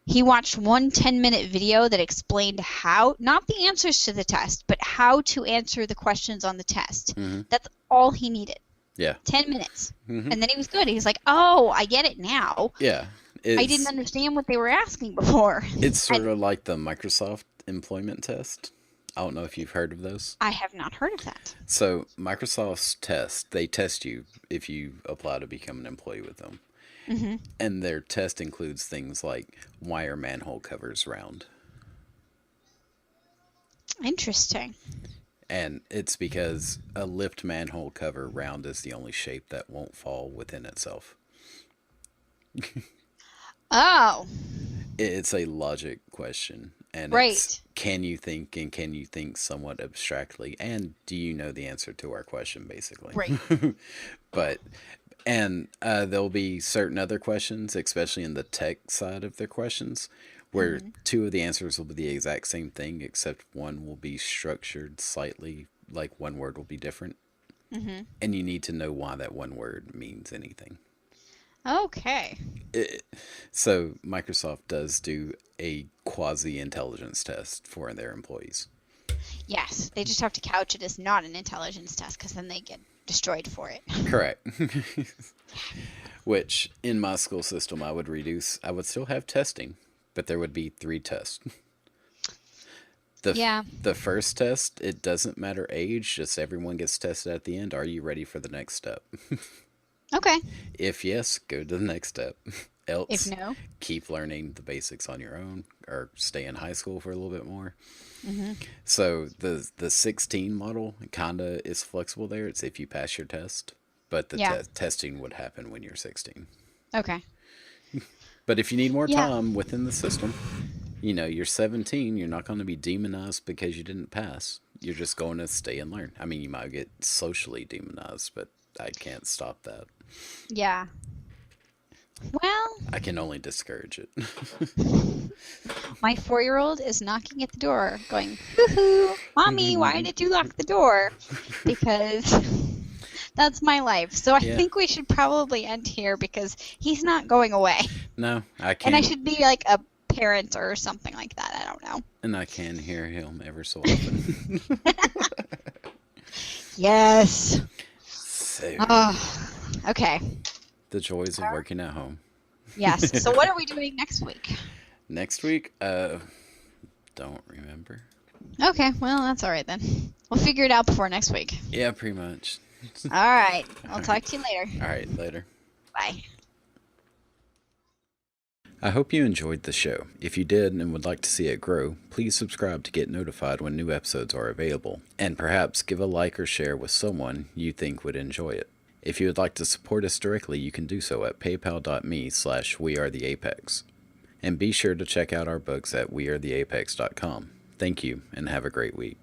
he watched one 10-minute video that explained how, not the answers to the test, but how to answer the questions on the test. Hmm. That's all he needed. Yeah. 10 minutes. Hmm. And then he was good. He was like, oh, I get it now. Yeah. I didn't It's understand what they were asking before. it's sort And of like the Microsoft employment test. I don't know if you've heard of those. I have not heard of that. So Microsoft's test, they test you if you apply to become an employee with them. Hmm. And their test includes things like why are manhole covers round? Interesting. And it's because a lift manhole cover round is the only shape that won't fall within itself. Oh, It's a logic question. And right. it's can you think and can you think somewhat abstractly? And do you know the answer to our question, basically? Right. But, and there'll be certain other questions, especially in the tech side of their questions, where Hmm. two of the answers will be the exact same thing, except one will be structured slightly, like one word will be different. Hmm. And you need to know why that one word means anything. Okay. It, so Microsoft does do a quasi intelligence test for their employees. Yes, they just have to couch it as not an intelligence test because then they get destroyed for it. Correct. Which in my school system I would reduce. I would still have testing, but there would be 3 tests. The Yeah. the first test, it doesn't matter age, just everyone gets tested at the end. Are you ready for the next step? Okay. If yes, go to the next step. If Else, no. keep learning the basics on your own or stay in high school for a little bit more. Hmm. So the 16 model kind of is flexible there. It's if you pass your test, but the Yeah. testing would happen when you're 16. Okay. But if you need more Yeah. time within the system, you're 17, you're not going to be demonized because you didn't pass. You're just going to stay and learn. I mean, you might get socially demonized, but I can't stop that. Yeah. Well, I can only discourage it. my 4-year-old is knocking at the door, going, "Hoo-hoo, Mommy, why did you lock the door?" Because that's my life. So I Yeah. think we should probably end here because he's not going away. No, I And I can't. should be like a parent or something like that. I don't know. And I can hear him ever so often. Yes. So, Oh, okay. the joys of working at home. Yes. So what are we doing next week? Next week, don't remember. Okay, well, that's all right then. We'll figure it out before next week. Yeah, pretty much. All right. I'll talk to you later. All right, later. Bye. I hope you enjoyed the show. If you did and would like to see it grow, please subscribe to get notified when new episodes are available, and perhaps give a like or share with someone you think would enjoy it. If you would like to support us directly, you can do so at paypal.me/wearetheapex. And be sure to check out our books at wearetheapex.com. Thank you, and have a great week.